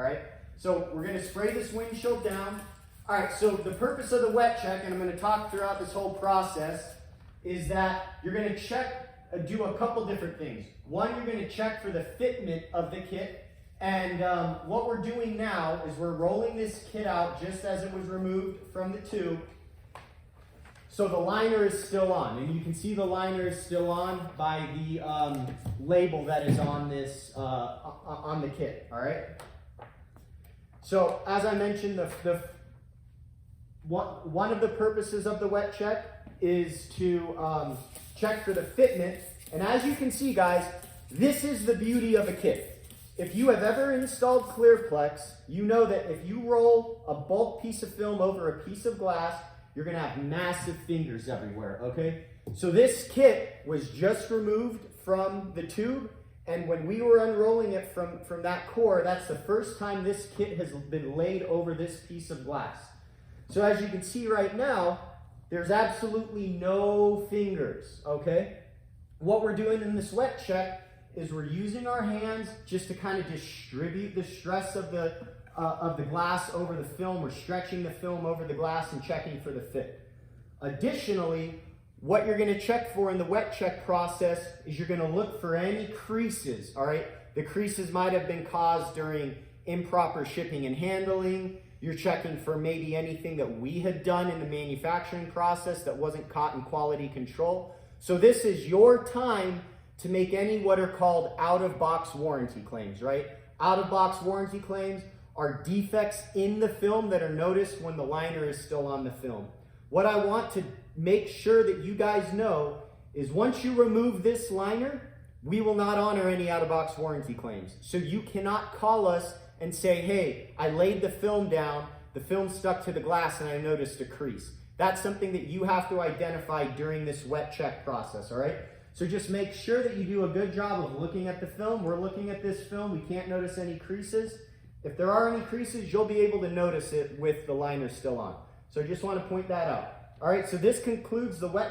all right? So we're gonna spray this windshield down. All right, so the purpose of the wet check, and I'm gonna talk throughout this whole process, is that you're gonna do a couple different things. One, you're gonna check for the fitment of the kit. And what we're doing now is we're rolling this kit out just as it was removed from the tube. So the liner is still on, and you can see the liner is still on by the label that is on this on the kit. All right. So as I mentioned, one of the purposes of the wet check is to check for the fitment. And as you can see, guys, this is the beauty of a kit. If you have ever installed Clearplex, you know that if you roll a bulk piece of film over a piece of glass, you're gonna have massive fingers everywhere, okay? So this kit was just removed from the tube, and when we were unrolling it from that core, that's the first time this kit has been laid over this piece of glass. So as you can see right now, there's absolutely no fingers, okay? What we're doing in this wet check is we're using our hands just to kind of distribute the stress of the glass over the film. We're stretching the film over the glass and checking for the fit. Additionally, what you're going to check for in the wet check process is you're going to look for any creases, all right? The creases might have been caused during improper shipping and handling. You're checking for maybe anything that we had done in the manufacturing process that wasn't caught in quality control. So this is your time to make any what are called out-of-box warranty claims, right? Out-of-box warranty claims are defects in the film that are noticed when the liner is still on the film. What I want to make sure that you guys know is once you remove this liner, we will not honor any out-of-box warranty claims. So you cannot call us and say, hey, I laid the film down, the film stuck to the glass, and I noticed a crease. That's something that you have to identify during this wet check process, all right? So just make sure that you do a good job of looking at the film. We're looking at this film. We can't notice any creases. If there are any creases, you'll be able to notice it with the liner still on. So I just want to point that out. All right, so this concludes the wet check.